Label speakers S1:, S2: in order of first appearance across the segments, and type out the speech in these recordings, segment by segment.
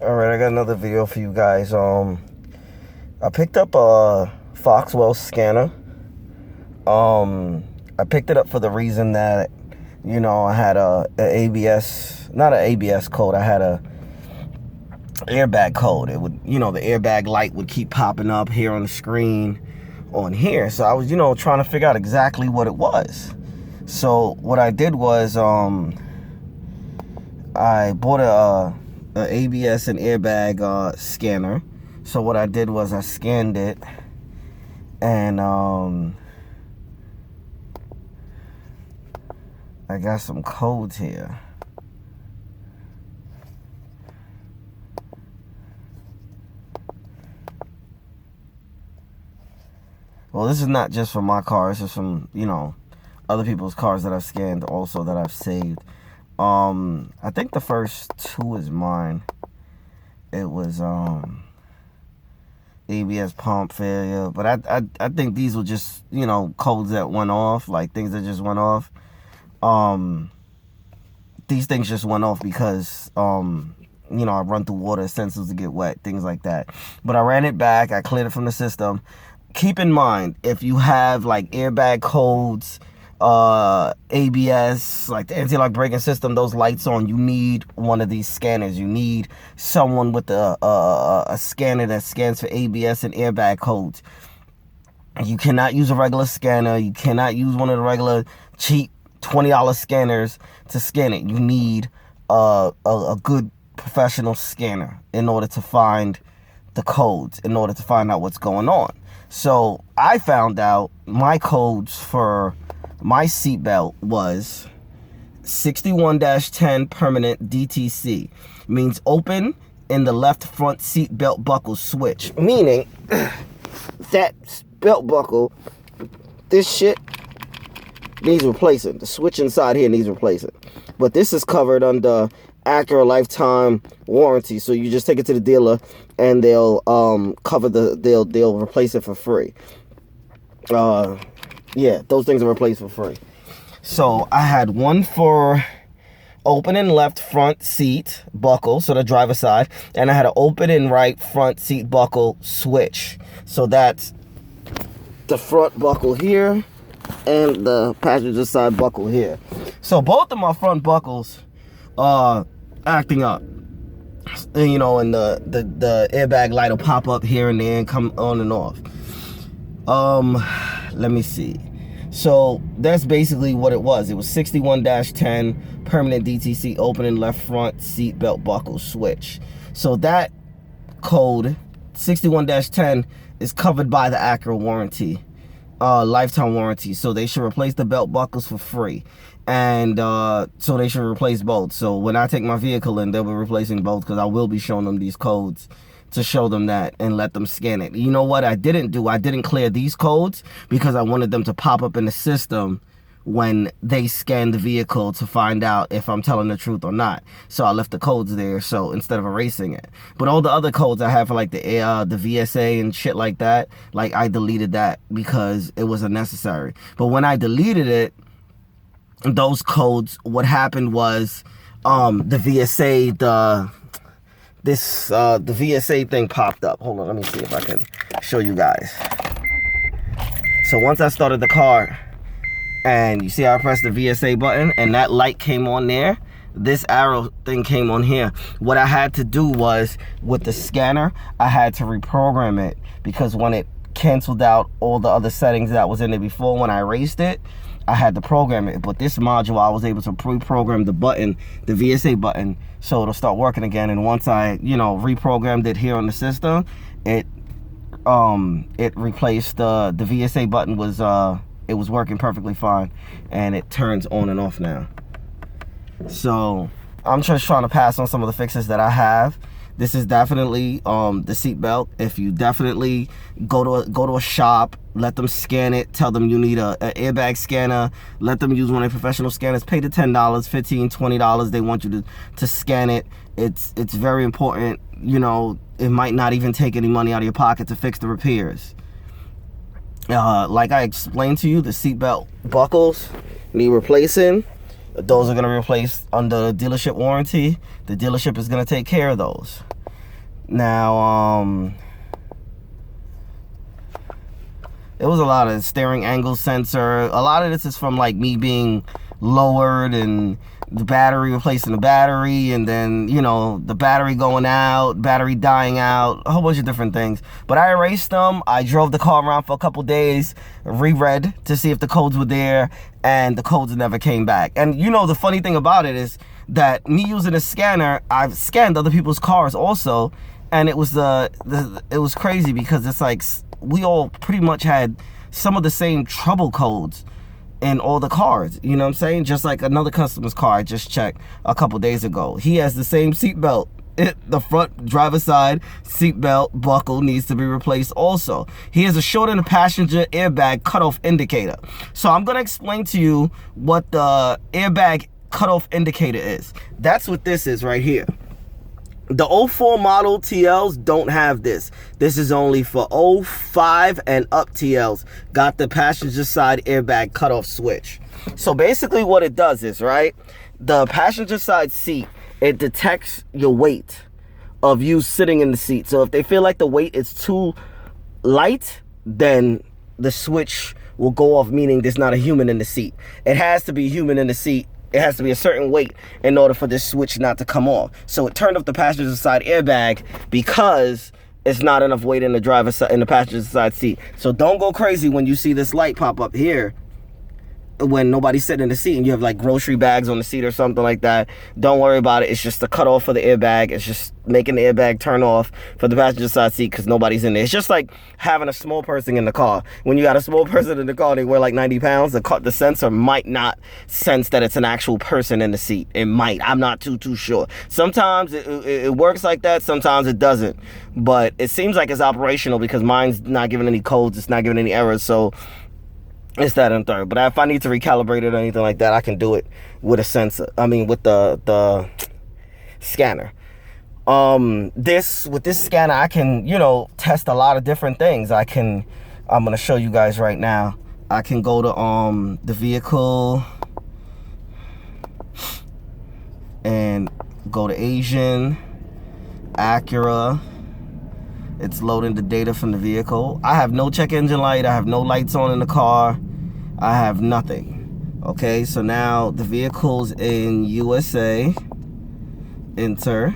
S1: Alright, I got another video for you guys. I picked up a Foxwell scanner. I picked it up for the reason that, I had a ABS, not an ABS code, I had a airbag code. It would, the airbag light would keep popping up here on the screen on here. So I was, trying to figure out exactly what it was. So what I did was, I bought a ABS and airbag scanner. So what I did was I scanned it, and I got some codes here. Well, this is not just from my car. This is from, other people's cars that I've scanned also that I've saved. I think the first two is mine. It was ABS pump failure, but I think these were just, codes that went off, like things that just went off. These things just went off because I run through water, sensors to get wet, things like that. But I ran it back, I cleared it from the system. Keep in mind, if you have like airbag codes, ABS, like the anti-lock braking system, those lights on, you need one of these scanners. You need someone with a scanner that scans for ABS and airbag codes. You cannot use a regular scanner. You cannot use one of the regular cheap $20 scanners to scan it. You need a good professional scanner in order to find the codes, in order to find out what's going on. So I found out my codes for my seatbelt was 61-10 permanent DTC. Means open in the left front seat belt buckle switch. Meaning that belt buckle, this shit needs replacing. The switch inside here needs replacing. But this is covered under Acura lifetime warranty. So you just take it to the dealer and they'll they'll replace it for free. Yeah, those things are replaced for free. So I had one for open and left front seat buckle, so the driver's side, and I had an open and right front seat buckle switch. So that's the front buckle here and the passenger side buckle here. So both of my front buckles are acting up. And, and the airbag light will pop up here and there and come on and off. Let me see. So that's basically what it was. It was 61-10 permanent DTC open and left front seat belt buckle switch. So that code 61-10 is covered by the Acura warranty, lifetime warranty. So they should replace the belt buckles for free. And so they should replace both. So when I take my vehicle in, they'll be replacing both, because I will be showing them these codes to show them that and let them scan it. You know what I didn't do? I didn't clear these codes because I wanted them to pop up in the system when they scan the vehicle to find out if I'm telling the truth or not. So I left the codes there, so instead of erasing it. But all the other codes I have for like the VSA and shit like that, like I deleted that because it was unnecessary. But when I deleted it, those codes, what happened was the VSA, the VSA thing popped up. Hold on, let me see if I can show you guys. So once I started the car, and you see how I pressed the VSA button, and that light came on there, this arrow thing came on here. What I had to do was, with the scanner, I had to reprogram it, because when it canceled out all the other settings that was in it before, when I erased it, I had to program it. But this module, I was able to pre-program the button, the VSA button, so it'll start working again. And once I, reprogrammed it here on the system, it replaced the VSA button was it was working perfectly fine, and it turns on and off now. So I'm just trying to pass on some of the fixes that I have. This is definitely the seat belt. If you definitely go to a shop, let them scan it, tell them you need a airbag scanner, let them use one of their professional scanners, pay the $10, $15, $20 they want you to scan it. It's very important. It might not even take any money out of your pocket to fix the repairs. Like I explained to you, the seat belt buckles need replacing. Those are going to be replaced under dealership warranty. The dealership is going to take care of those. Now, it was a lot of steering angle sensor. A lot of this is from like me being lowered and the battery, replacing the battery, and then, you know, the battery going out, battery dying out, a whole bunch of different things. But I erased them. I drove the car around for a couple days, reread to see if the codes were there, and the codes never came back. And you know, the funny thing about it is that me using a scanner, I've scanned other people's cars also, and it was it was crazy because it's like we all pretty much had some of the same trouble codes in all the cars, you know what I'm saying? Just like another customer's car I just checked a couple days ago. He has the same seatbelt. The front driver's side seatbelt buckle needs to be replaced also. He has a short in the passenger airbag cutoff indicator. So I'm gonna explain to you what the airbag cutoff indicator is. That's what this is right here. The 04 model TLs don't have this. This is only for 05 and up TLs. Got the passenger side airbag cutoff switch. So basically what it does is, right, the passenger side seat, it detects your weight of you sitting in the seat. So if they feel like the weight is too light, then the switch will go off, meaning there's not a human in the seat. It has to be a human in the seat. It has to be a certain weight in order for this switch not to come off. So it turned off the passenger side airbag because it's not enough weight in the driver's side, in the passenger side seat. So don't go crazy when you see this light pop up here when nobody's sitting in the seat and you have like grocery bags on the seat or something like that. Don't worry about it. It's just a cutoff for the airbag. It's just making the airbag turn off for the passenger side seat because nobody's in there. It's just like having a small person in the car. When you got a small person in the car, they weigh like 90 pounds, the sensor might not sense that it's an actual person in the seat. It might. I'm not too sure. Sometimes it works like that. Sometimes it doesn't. But it seems like it's operational because mine's not giving any codes. It's not giving any errors. So it's that and third. But if I need to recalibrate it or anything like that, I can do it with a sensor. I mean, with the scanner. With this scanner, I can, you know, test a lot of different things. I'm gonna show you guys right now. I can go to the vehicle and go to Asian, Acura. It's loading the data from the vehicle. I have no check engine light. I have no lights on in the car. I have nothing. Okay, so now the vehicle's in USA. Enter.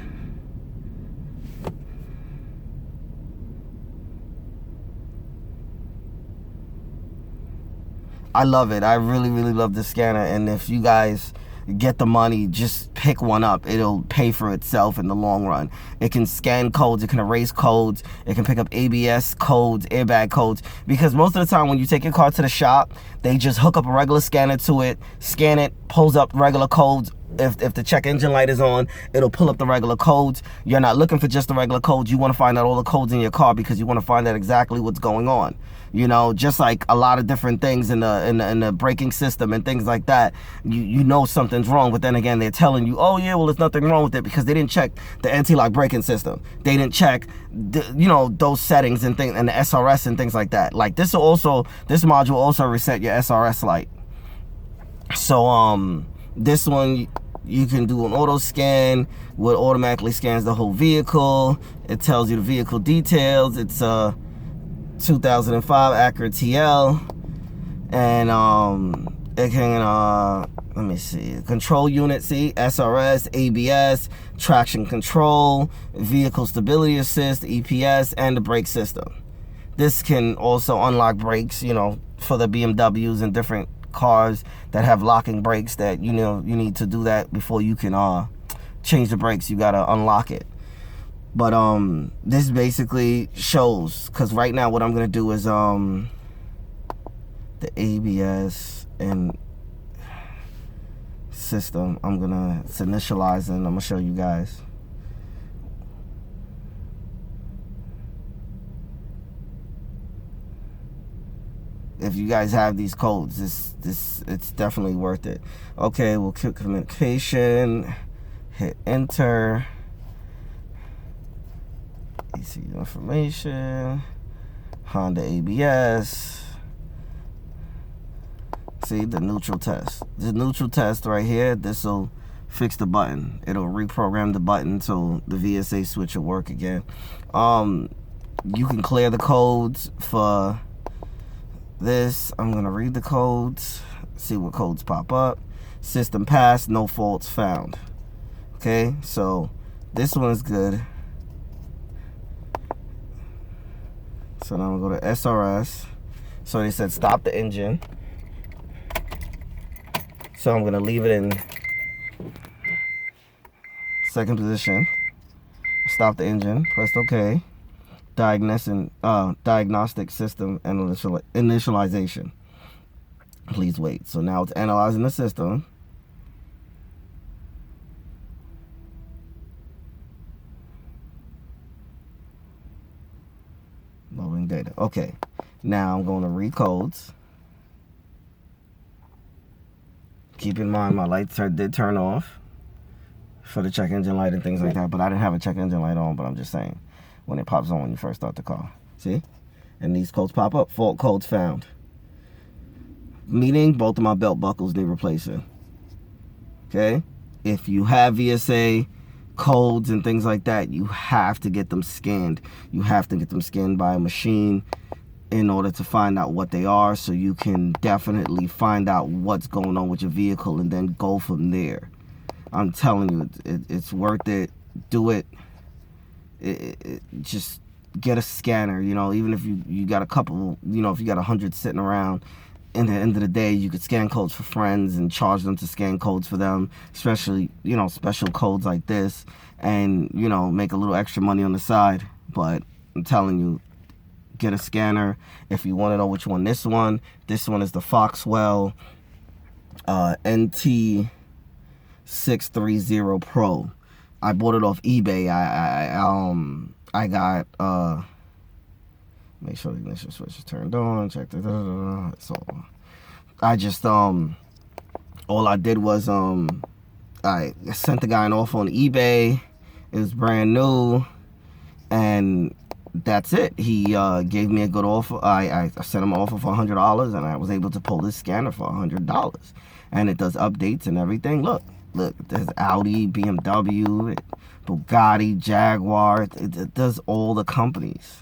S1: I love it. I really love the scanner. And if you guys get the money, just pick one up. It'll pay for itself in the long run. It can scan codes, it can erase codes, it can pick up ABS codes, airbag codes, because most of the time when you take your car to the shop, they just hook up a regular scanner to it, scan it, pulls up regular codes. If the check engine light is on, it'll pull up the regular codes. You're not looking for just the regular codes. You want to find out all the codes in your car because you want to find out exactly what's going on. You know, just like a lot of different things in the braking system and things like that. You know something's wrong, but then again, they're telling you, oh yeah, well, there's nothing wrong with it because they didn't check the anti-lock braking system. They didn't check, you know, those settings and things and the SRS and things like that. Like this module will also reset your SRS light. So this one, you can do an auto scan, which automatically scans the whole vehicle. It tells you the vehicle details. It's a 2005 Acura TL, and it can let me see, control unit, see, SRS, ABS, traction control, vehicle stability assist, EPS, and the brake system. This can also unlock brakes, you know, for the BMWs and different cars that have locking brakes that, you know, you need to do that before you can change the brakes. You gotta unlock it. But this basically shows, because right now what I'm gonna do is the ABS and system, it's initializing. I'm gonna show you guys. If you guys have these codes, it's definitely worth it. Okay, we'll click communication, hit enter. ECU information, Honda ABS. See the neutral test. The neutral test right here, this will fix the button. It'll reprogram the button so the VSA switch will work again. You can clear the codes for this. I'm gonna read the codes, see what codes pop up. System passed, no faults found. Okay, so this one's good. So now I'm gonna go to SRS. So they said stop the engine. So I'm gonna leave it in second position. Stop the engine, press OK. Diagnostic system and initialization. Please wait. So now it's analyzing the system. Loading data. Okay. Now I'm going to read codes. Keep in mind my lights did turn off for the check engine light and things like that, but I didn't have a check engine light on, but I'm just saying when it pops on when you first start the car. See? And these codes pop up. Fault codes found. Meaning both of my belt buckles need replacing. Okay? If you have VSA codes and things like that, you have to get them scanned. You have to get them scanned by a machine in order to find out what they are, so you can definitely find out what's going on with your vehicle and then go from there. I'm telling you, it's worth it. Do it. Just get a scanner, you know, even if you got a couple, you know, if you got 100 sitting around, in the end of the day, you could scan codes for friends and charge them to scan codes for them, especially, you know, special codes like this, and, you know, make a little extra money on the side. But I'm telling you, get a scanner. If you want to know which one, this one is the Foxwell NT630 Pro. I bought it off eBay. I got make sure the ignition switch is turned on. Check the so I just all I did was I sent the guy an offer on eBay. It was brand new, and that's it. He gave me a good offer. I sent him an offer for $100, and I was able to pull this scanner for $100, and it does updates and everything. Look, there's Audi, BMW, Bugatti, Jaguar. It does all the companies.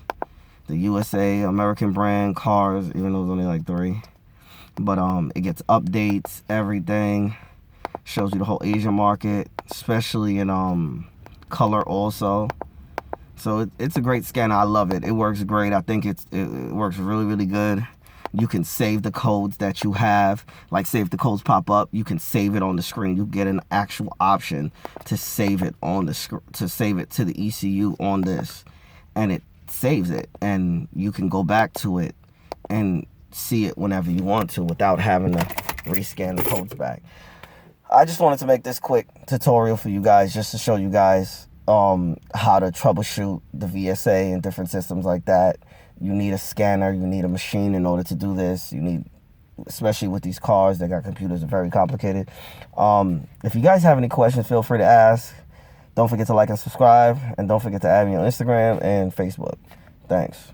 S1: The USA, American brand cars, even though it's only like 3. But it gets updates, everything. Shows you the whole Asian market, especially in color also. So it's a great scanner. I love it. It works great. I think it works really, really good. You can save the codes that you have. Like, say if the codes pop up, you can save it on the screen. You get an actual option to save it on the to save it to the ECU on this, and it saves it, and you can go back to it and see it whenever you want to without having to rescan the codes back. I just wanted to make this quick tutorial for you guys, just to show you guys how to troubleshoot the VSA and different systems like that. You need a scanner, you need a machine in order to do this. You need, especially with these cars, they got computers, are very complicated. If you guys have any questions, feel free to ask. Don't forget to like and subscribe, and don't forget to add me on Instagram and Facebook. Thanks.